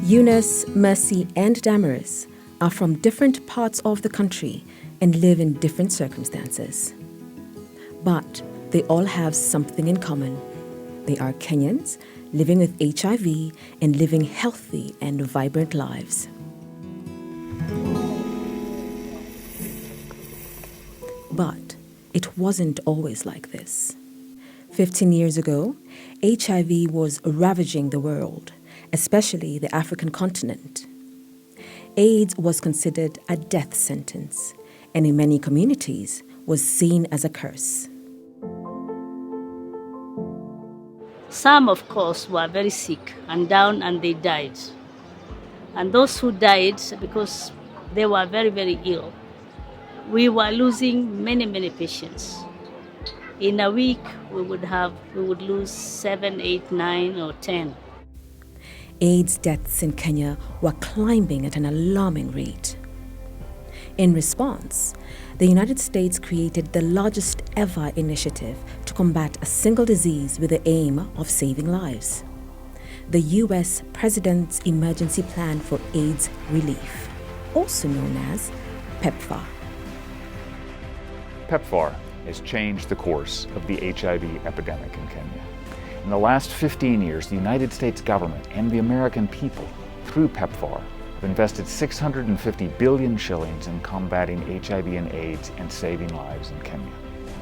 Yunus, Mercy, and Damaris are from different parts of the country and live in different circumstances. But they all have something in common. They are Kenyans living with HIV and living healthy and vibrant lives. But it wasn't always like this. 15 years ago, HIV was ravaging the world, especially the African continent. AIDS was considered a death sentence, and in many communities was seen as a curse. Some, of course, were very sick and down, and they died. And those who died because they were very, very ill, we were losing many, many patients. In a week, we would lose 7, 8, 9, or 10. AIDS deaths in Kenya were climbing at an alarming rate. In response, the United States created the largest ever initiative to combat a single disease with the aim of saving lives: the U.S. President's Emergency Plan for AIDS Relief, also known as PEPFAR. PEPFAR has changed the course of the HIV epidemic in Kenya. In the last 15 years, the United States government and the American people, through PEPFAR, have invested 650 billion shillings in combating HIV and AIDS and saving lives in Kenya.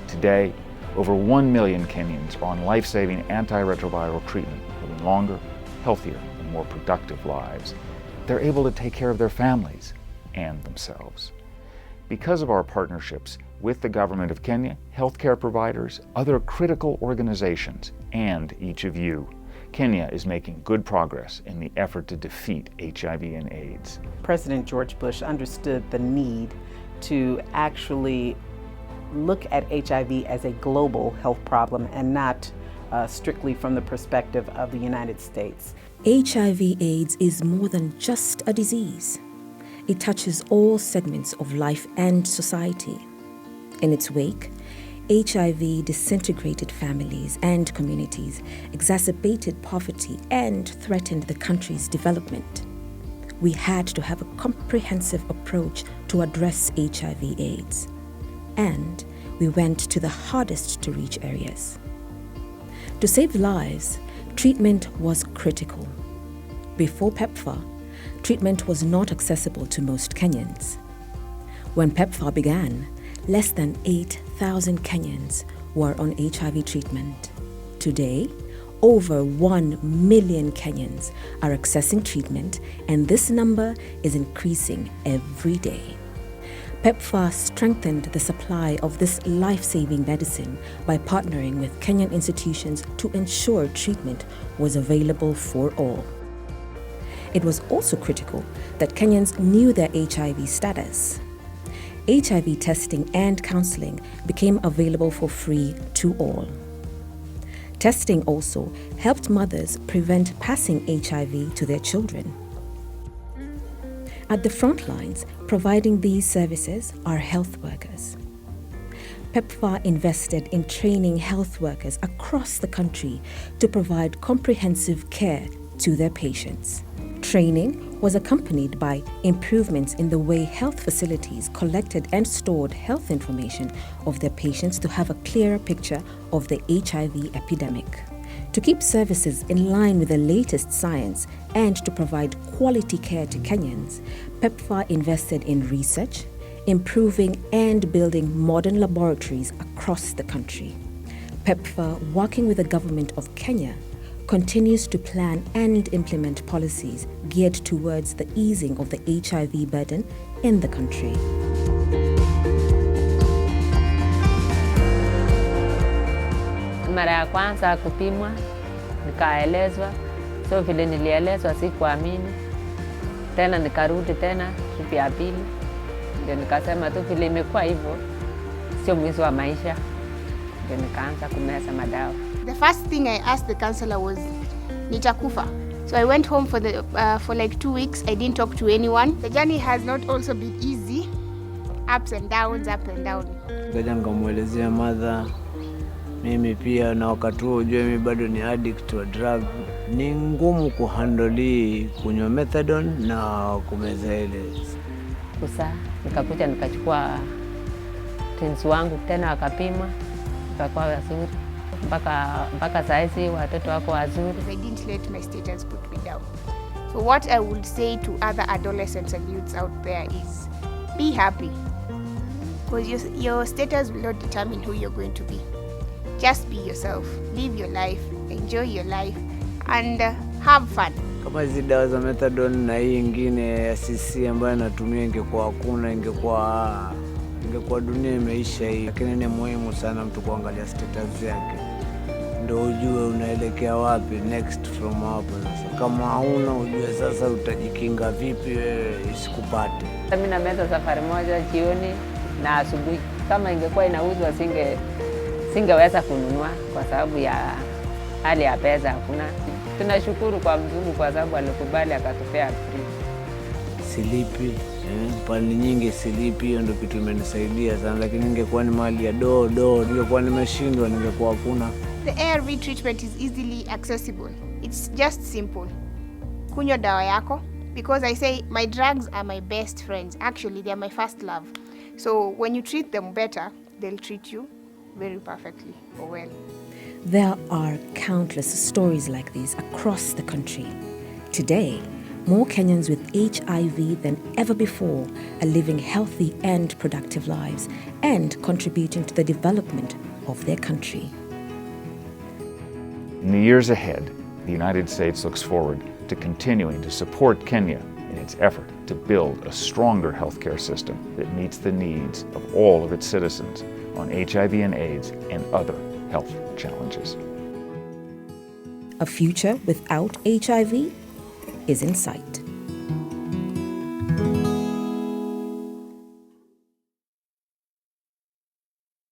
Today, over 1 million Kenyans are on life-saving antiretroviral treatment, living longer, healthier, and more productive lives. They're able to take care of their families and themselves. Because of our partnerships with the government of Kenya, healthcare providers, other critical organizations, and each of you, Kenya is making good progress in the effort to defeat HIV and AIDS. President George Bush understood the need to actually look at HIV as a global health problem and not strictly from the perspective of the United States. HIV/AIDS is more than just a disease. It touches all segments of life and society. In its wake, HIV disintegrated families and communities, exacerbated poverty, and threatened the country's development. We had to have a comprehensive approach to address HIV/AIDS, and we went to the hardest to reach areas. To save lives, treatment was critical. Before PEPFAR, treatment was not accessible to most Kenyans. When PEPFAR began, less than 8,000 Kenyans were on HIV treatment. Today, over 1 million Kenyans are accessing treatment, and this number is increasing every day. PEPFAR strengthened the supply of this life-saving medicine by partnering with Kenyan institutions to ensure treatment was available for all. It was also critical that Kenyans knew their HIV status. HIV testing and counseling became available for free to all. Testing also helped mothers prevent passing HIV to their children. At the front lines, providing these services are health workers. PEPFAR invested in training health workers across the country to provide comprehensive care to their patients. Training was accompanied by improvements in the way health facilities collected and stored health information of their patients to have a clearer picture of the HIV epidemic. To keep services in line with the latest science and to provide quality care to Kenyans, PEPFAR invested in research, improving and building modern laboratories across the country. PEPFAR, working with the government of Kenya, continues to plan and implement policies geared towards the easing of the HIV burden in the country. Mara ya kwanza kupimwa, nikaelezwa, so vile nilielezwa sikuamini. Tena nikarudi tena siku ya pili, ndio nikasema tu vile imekuwa hivyo, sio mwisho wa maisha, ndio nikaanza kumeza madawa. The first thing I asked the counselor was, nitakufa. So I went home for like 2 weeks. I didn't talk to anyone. The journey has not also been easy. Ups and downs, up and down. Ngaja nikamuelezea mimi pia, na wakati huo ujue mimi bado ni addict wa drug. Ni ngumu kuhandle kunywa methadone na kumeza ile. Kusa nikakuja nikachukua twins wangu tena wakapimwa, wakakuwa wazuri. Mpaka saizi watoto wako wazuri. I didn't let my status put me down. So what I would say to other adolescents and youths out there is be happy. Because your status will not determine who you're going to be. Just be yourself, live your life, enjoy your life, and have fun. Kama hizi dawa za methadone na hii ingine ya CC ambayo natumia ingekuwa hakuna, ingekuwa dunia imeisha hii. Lakini ni muhimu sana mtu kuangalia status yake, ndio ujue unaelekea wapi next from hapo. Sasa kama hauna, ujue sasa utajikinga vipi wewe isikupate. Mimi na meza safari moja jioni na asubuhi. Kama ingekuwa inauzwa singeweza kununua kwa sababu ya hali ya pesa hakuna. Tunashukuru kwa Mungu kwa sababu alikubali akatupea free. Silipi, pali nyingi silipi, hiyo ndio kitu imenisaidia sana, lakini ingekuwa ni mali ya ningekuwa nimeshindwa, ningekuwa hakuna. The ARV treatment is easily accessible. It's just simple. Kunywa dawa yako, because I say my drugs are my best friends. Actually, they are my first love. So when you treat them better, they'll treat you very perfectly or well. There are countless stories like these across the country. Today, more Kenyans with HIV than ever before are living healthy and productive lives and contributing to the development of their country. In the years ahead, the United States looks forward to continuing to support Kenya in its effort to build a stronger healthcare system that meets the needs of all of its citizens on HIV and AIDS and other health challenges. A future without HIV is in sight.